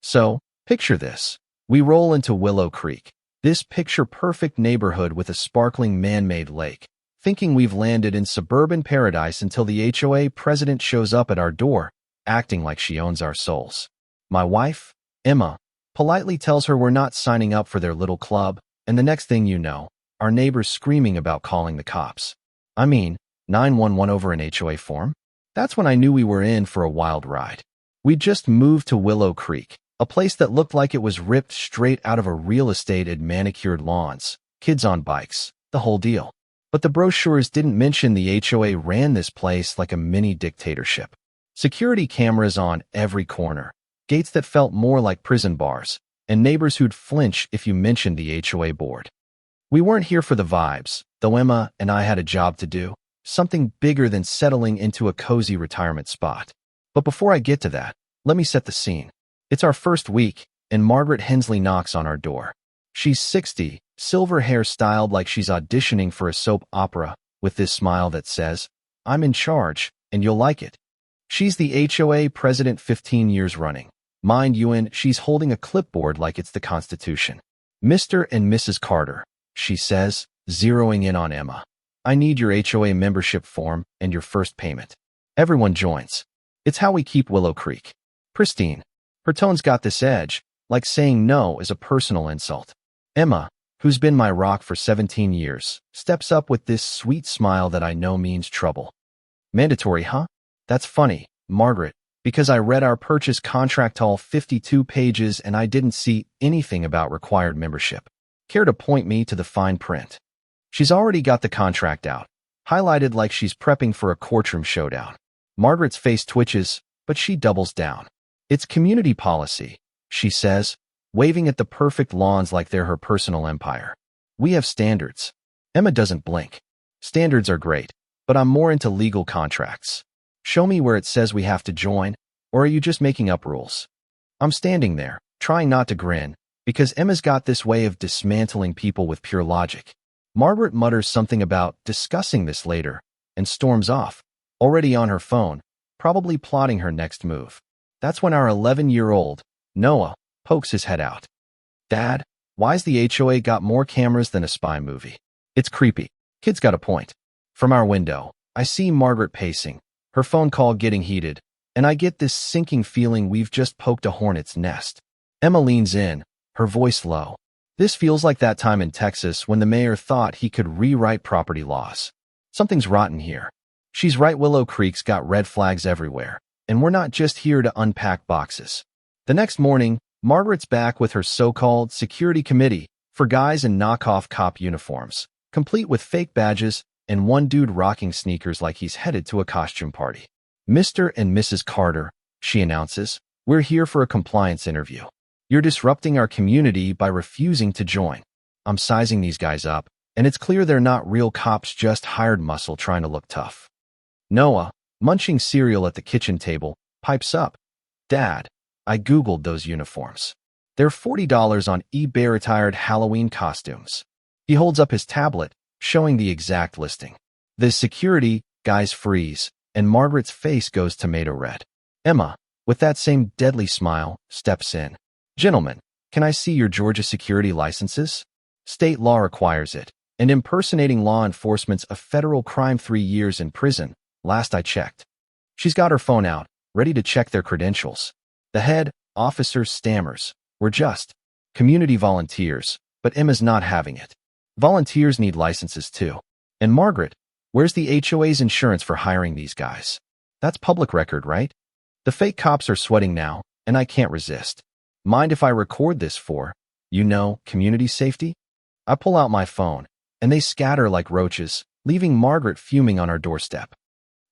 So, picture this. We roll into Willow Creek, this picture-perfect neighborhood with a sparkling man-made lake, thinking we've landed in suburban paradise until the HOA president shows up at our door, acting like she owns our souls. My wife, Emma, politely tells her we're not signing up for their little club, and the next thing you know, our neighbor's screaming about calling the cops. I mean, 911 over an HOA form? That's when I knew we were in for a wild ride. We just moved to Willow Creek, a place that looked like it was ripped straight out of a real estate and manicured lawns, kids on bikes, the whole deal. But the brochures didn't mention the HOA ran this place like a mini dictatorship. Security cameras on every corner, gates that felt more like prison bars, and neighbors who'd flinch if you mentioned the HOA board. We weren't here for the vibes, though Emma and I had a job to do, something bigger than settling into a cozy retirement spot. But before I get to that, let me set the scene. It's our first week, and Margaret Hensley knocks on our door. She's 60, silver hair styled like she's auditioning for a soap opera, with this smile that says, "I'm in charge, and you'll like it." She's the HOA president 15 years running. Mind you, and she's holding a clipboard like it's the Constitution. "Mr. and Mrs. Carter," she says, zeroing in on Emma. "I need your HOA membership form and your first payment." Everyone joins. It's how we keep Willow Creek pristine. Her tone's got this edge, like saying no is a personal insult. Emma, who's been my rock for 17 years, steps up with this sweet smile that I know means trouble. "Mandatory, huh? That's funny, Margaret, because I read our purchase contract all 52 pages and I didn't see anything about required membership. Care to point me to the fine print?" She's already got the contract out, highlighted like she's prepping for a courtroom showdown. Margaret's face twitches, but she doubles down. "It's community policy," she says, waving at the perfect lawns like they're her personal empire. "We have standards." Emma doesn't blink. "Standards are great, but I'm more into legal contracts. Show me where it says we have to join, or are you just making up rules?" I'm standing there, trying not to grin, because Emma's got this way of dismantling people with pure logic. Margaret mutters something about discussing this later, and storms off, already on her phone, probably plotting her next move. That's when our 11-year-old, Noah, pokes his head out. "Dad, why's the HOA got more cameras than a spy movie?" It's creepy. Kid's got a point. From our window, I see Margaret pacing, her phone call getting heated, and I get this sinking feeling we've just poked a hornet's nest. Emma leans in, her voice low. "This feels like that time in Texas when the mayor thought he could rewrite property laws. Something's rotten here." She's right, Willow Creek's got red flags everywhere, and we're not just here to unpack boxes. The next morning, Margaret's back with her so-called security committee for guys in knockoff cop uniforms, complete with fake badges and one dude rocking sneakers like he's headed to a costume party. "Mr. and Mrs. Carter," she announces, "we're here for a compliance interview. You're disrupting our community by refusing to join." I'm sizing these guys up, and it's clear they're not real cops, just hired muscle trying to look tough. Noah, munching cereal at the kitchen table, pipes up. "Dad, I Googled those uniforms. They're $40 on eBay retired Halloween costumes." He holds up his tablet, showing the exact listing. The security guys freeze, and Margaret's face goes tomato red. Emma, with that same deadly smile, steps in. "Gentlemen, can I see your Georgia security licenses? State law requires it, and impersonating law enforcement's a federal crime, 3 years in prison, last I checked." She's got her phone out, ready to check their credentials. The head officer stammers. "We're just community volunteers," but Emma's not having it. "Volunteers need licenses too. And Margaret, where's the HOA's insurance for hiring these guys? That's public record, right?" The fake cops are sweating now, and I can't resist. "Mind if I record this for, community safety?" I pull out my phone, and they scatter like roaches, leaving Margaret fuming on our doorstep.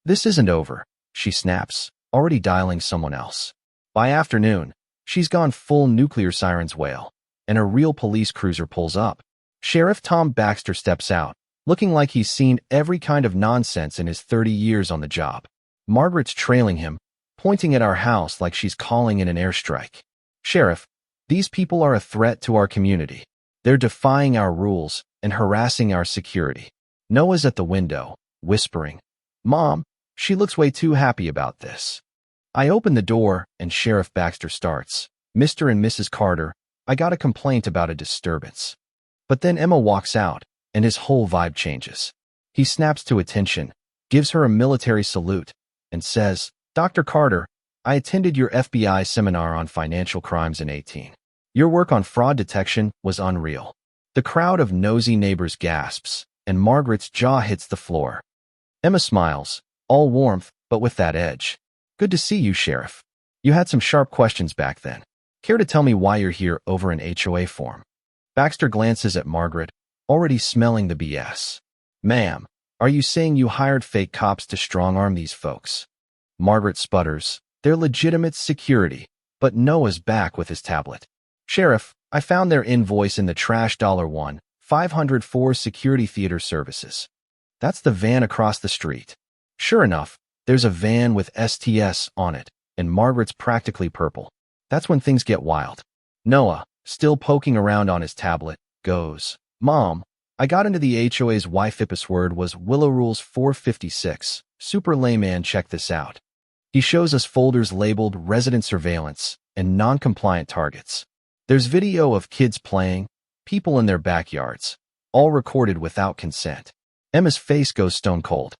"This isn't over," she snaps, already dialing someone else. By afternoon, she's gone full nuclear sirens wail, and a real police cruiser pulls up. Sheriff Tom Baxter steps out, looking like he's seen every kind of nonsense in his 30 years on the job. Margaret's trailing him, pointing at our house like she's calling in an airstrike. "Sheriff, these people are a threat to our community. They're defying our rules and harassing our security." Noah's at the window, whispering. "Mom, she looks way too happy about this." I open the door, and Sheriff Baxter starts. Mr. and Mrs. Carter, I got a complaint about a disturbance. But then Emma walks out, and his whole vibe changes. He snaps to attention, gives her a military salute, and says, Dr. Carter, I attended your FBI seminar on financial crimes in 18. Your work on fraud detection was unreal. The crowd of nosy neighbors gasps, and Margaret's jaw hits the floor. Emma smiles, all warmth, but with that edge. Good to see you, Sheriff. You had some sharp questions back then. Care to tell me why you're here over an HOA form? Baxter glances at Margaret, already smelling the BS. Ma'am, are you saying you hired fake cops to strong-arm these folks? Margaret sputters. They're legitimate security, but Noah's back with his tablet. Sheriff, I found their invoice in the trash $1, 504 security theater services. That's the van across the street. Sure enough, there's a van with STS on it, and Margaret's practically purple. That's when things get wild. Noah, still poking around on his tablet, goes, Mom, I got into the HOA's Wi-Fi word was Willow Rules 456. Super layman, check this out. He shows us folders labeled resident surveillance and non-compliant targets. There's video of kids playing, people in their backyards, all recorded without consent. Emma's face goes stone cold.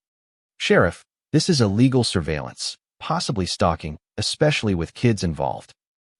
Sheriff, this is illegal surveillance, possibly stalking, especially with kids involved.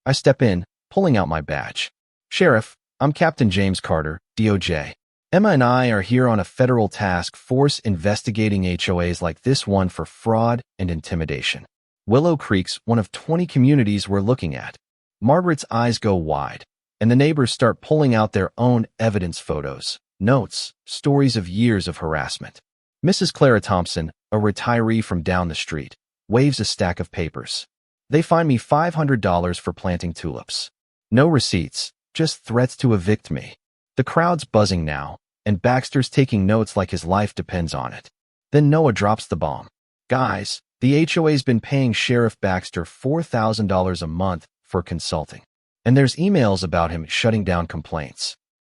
I step in, pulling out my badge. Sheriff, I'm Captain James Carter, DOJ. Emma and I are here on a federal task force investigating HOAs like this one for fraud and intimidation. Willow Creek's one of 20 communities we're looking at. Margaret's eyes go wide, and the neighbors start pulling out their own evidence photos, notes, stories of years of harassment. Mrs. Clara Thompson, a retiree from down the street, waves a stack of papers. They fine me $500 for planting tulips. No receipts, just threats to evict me. The crowd's buzzing now, and Baxter's taking notes like his life depends on it. Then Noah drops the bomb. Guys, the HOA's been paying Sheriff Baxter $4,000 a month for consulting, and there's emails about him shutting down complaints.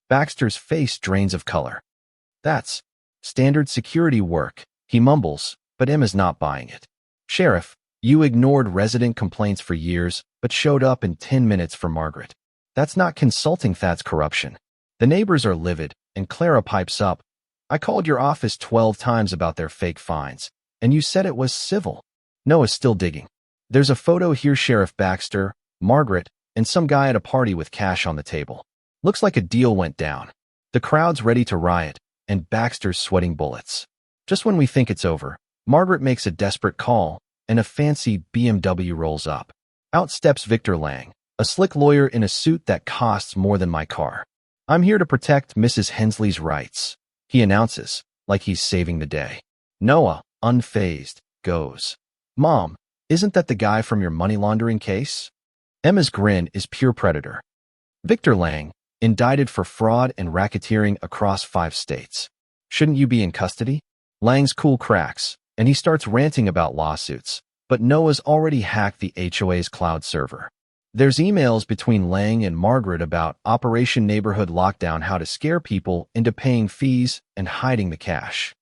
Baxter's face drains of color. That's standard security work, he mumbles, but Emma's not buying it. Sheriff, you ignored resident complaints for years, but showed up in 10 minutes for Margaret. That's not consulting, that's corruption. The neighbors are livid, and Clara pipes up. I called your office 12 times about their fake fines, and you said it was civil. Noah's still digging. There's a photo here, Sheriff Baxter, Margaret, and some guy at a party with cash on the table. Looks like a deal went down. The crowd's ready to riot, and Baxter's sweating bullets. Just when we think it's over, Margaret makes a desperate call, and a fancy BMW rolls up. Out steps Victor Lang, a slick lawyer in a suit that costs more than my car. I'm here to protect Mrs. Hensley's rights, he announces, like he's saving the day. Noah, unfazed, goes, Mom, isn't that the guy from your money laundering case? Emma's grin is pure predator. Victor Lang, indicted for fraud and racketeering across 5 states. Shouldn't you be in custody? Lang's cool cracks, and he starts ranting about lawsuits, but Noah's already hacked the HOA's cloud server. There's emails between Lang and Margaret about Operation Neighborhood Lockdown, how to scare people into paying fees and hiding the cash.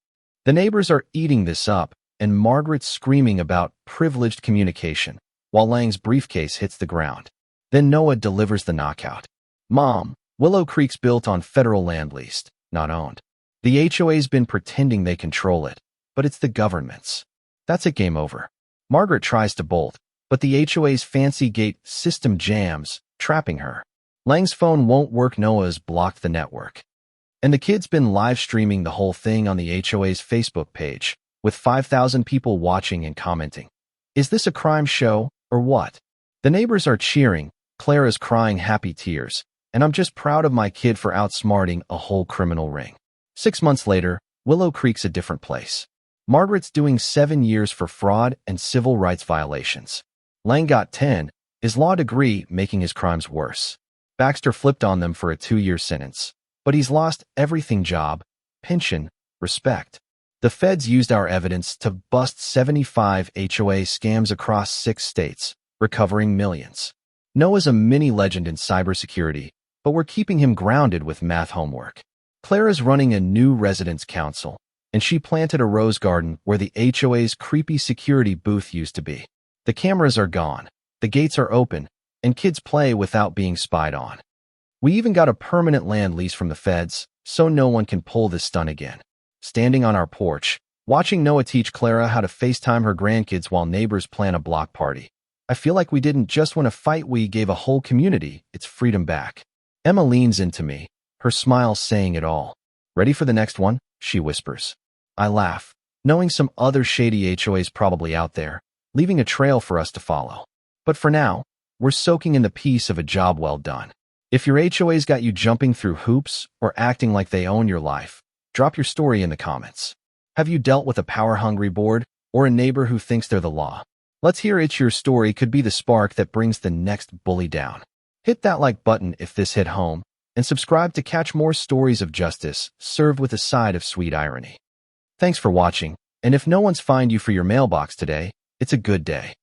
The neighbors are eating this up, and Margaret's screaming about privileged communication, while Lang's briefcase hits the ground. Then Noah delivers the knockout. Mom, Willow Creek's built on federal land leased, not owned. The HOA's been pretending they control it, but it's the government's. That's it, game over. Margaret tries to bolt, but the HOA's fancy gate system jams, trapping her. Lang's phone won't work, Noah's blocked the network. And the kid's been live streaming the whole thing on the HOA's Facebook page, with 5,000 people watching and commenting. Is this a crime show, or what? The neighbors are cheering, Clara's crying happy tears, and I'm just proud of my kid for outsmarting a whole criminal ring. 6 months later, Willow Creek's a different place. Margaret's doing 7 years for fraud and civil rights violations. Lang got 10, his law degree making his crimes worse. Baxter flipped on them for a 2-year sentence, but he's lost everything: job, pension, respect. The feds used our evidence to bust 75 HOA scams across 6 states, recovering millions. Noah's a mini legend in cybersecurity, but we're keeping him grounded with math homework. Clara's running a new residence council, and she planted a rose garden where the HOA's creepy security booth used to be. The cameras are gone, the gates are open, and kids play without being spied on. We even got a permanent land lease from the feds, so no one can pull this stunt again. Standing on our porch, watching Noah teach Clara how to FaceTime her grandkids while neighbors plan a block party. I feel like we didn't just win a fight, we gave a whole community its freedom back. Emma leans into me, her smile saying it all. Ready for the next one? She whispers. I laugh, knowing some other shady HOAs probably out there, leaving a trail for us to follow. But for now, we're soaking in the peace of a job well done. If your HOA's got you jumping through hoops or acting like they own your life, drop your story in the comments. Have you dealt with a power-hungry board or a neighbor who thinks they're the law? Let's hear it. Your story could be the spark that brings the next bully down. Hit that like button if this hit home, and subscribe to catch more stories of justice served with a side of sweet irony. Thanks for watching, and if no one's fined you for your mailbox today, it's a good day.